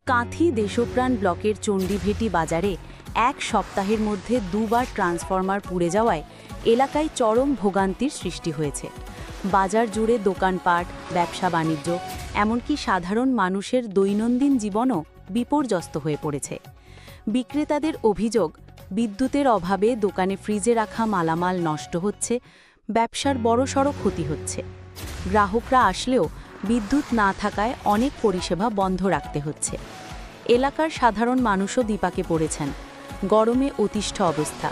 কাঁথি দেশপ্রাণ ব্লকের চণ্ডীভেটি বাজারে এক সপ্তাহের মধ্যে দুবার ট্রান্সফরমার পুড়ে যাওয়ায় এলাকায় চরম ভোগান্তির সৃষ্টি হয়েছে। বাজার জুড়ে দোকানপাট, ব্যবসা বাণিজ্য, এমনকি সাধারণ মানুষের দৈনন্দিন জীবনও বিপর্যস্ত হয়ে পড়েছে। বিক্রেতাদের অভিযোগ, বিদ্যুতের অভাবে দোকানে ফ্রিজে রাখা মালামাল নষ্ট হচ্ছে, ব্যবসার বড়সড় ক্ষতি হচ্ছে। গ্রাহকরা আসলেও বিদ্যুৎ না থাকায় অনেক পরিষেবা বন্ধ রাখতে হচ্ছে। এলাকার সাধারণ মানুষও বিপাকে পড়েছেন। গরমে অতিষ্ঠ অবস্থা,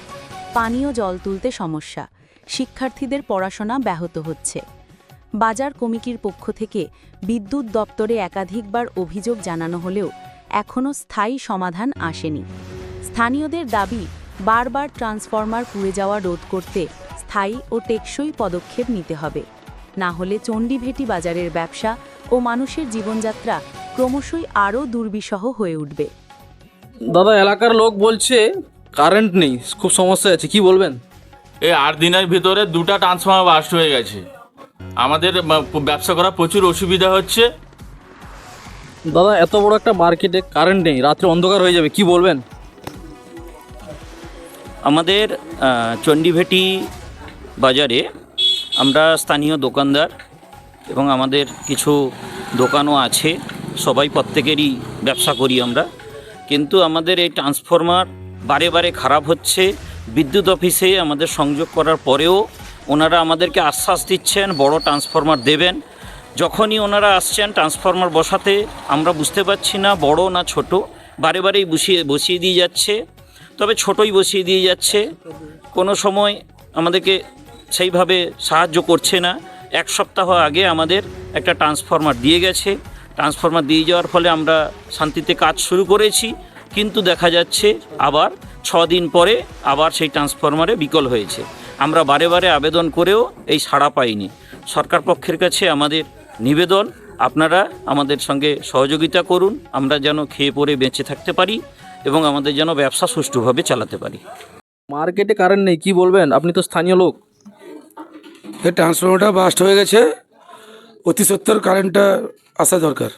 পানীয় জল তুলতে সমস্যা, শিক্ষার্থীদের পড়াশোনা ব্যাহত হচ্ছে। বাজার কমিটির পক্ষ থেকে বিদ্যুৎ দপ্তরে একাধিকবার অভিযোগ জানানো হলেও এখনও স্থায়ী সমাধান আসেনি। স্থানীয়দের দাবি, বারবার ট্রান্সফরমার পুড়ে যাওয়া রোধ করতে স্থায়ী ও টেকসই পদক্ষেপ নিতে হবে। না হলে চণ্ডীভেটি বাজারের ব্যবসা ও মানুষের জীবনযাত্রা ক্রমশই আরও দুর্বিষহ হয়ে উঠবে। দাদা, এলাকার লোক বলছে কারেন্ট নেই, খুব সমস্যা আছে, কি বলবেন? এই 8 দিনের ভিতরে 2টা ট্রান্সফরমার বাস্ট হয়ে গেছে। আমাদের ব্যবসা করা প্রচুর অসুবিধা হচ্ছে। দাদা, এত বড় একটা মার্কেটে কারেন্ট নেই, রাত্রে অন্ধকার হয়ে যাবে, কি বলবেন? আমাদের চণ্ডীভেটি বাজারে আমরা স্থানীয় দোকানদার এবং আমাদের কিছু দোকানও আছে, সবাই প্রত্যেকেরই ব্যবসা করি আমরা। কিন্তু আমাদের এই ট্রান্সফরমার বারে বারে খারাপ হচ্ছে। বিদ্যুৎ অফিসে আমাদের সংযোগ করার পরেও ওনারা আমাদেরকে আশ্বাস দিচ্ছেন বড় ট্রান্সফরমার দেবেন। যখনই ওনারা আসছেন ট্রান্সফরমার বসাতে, আমরা বুঝতে পারছি না বড় না ছোট, বারে বারেই বসিয়ে দিয়ে যাচ্ছে, তবে ছোটই বসিয়ে দিয়ে যাচ্ছে। কোনো সময় আমাদেরকে সেইভাবে সাহায্য করছে না। 1 সপ্তাহ আগে আমাদের একটা ট্রান্সফরমার দিয়ে গেছে। ট্রান্সফরমার দিয়ে যাওয়ার ফলে আমরা শান্তিতে কাজ শুরু করেছি, কিন্তু দেখা যাচ্ছে আবার 6 দিন পরে আবার সেই ট্রান্সফরমারে বিকল হয়েছে। আমরা বারে বারে আবেদন করেও এই সাড়া পাইনি। সরকার পক্ষের কাছে আমাদের নিবেদন, আপনারা আমাদের সঙ্গে সহযোগিতা করুন, আমরা যেন খেয়ে পরে বেঁচে থাকতে পারি এবং আমাদের যেন ব্যবসা সুষ্ঠুভাবে চালাতে পারি। মার্কেটে কারেন্ট নেই, কি বলবেন? আপনি তো স্থানীয় লোক। এই ট্রান্সফরমারটা বাস্ট হয়ে গেছে, অতি সত্বর কারেন্টটা আসা দরকার।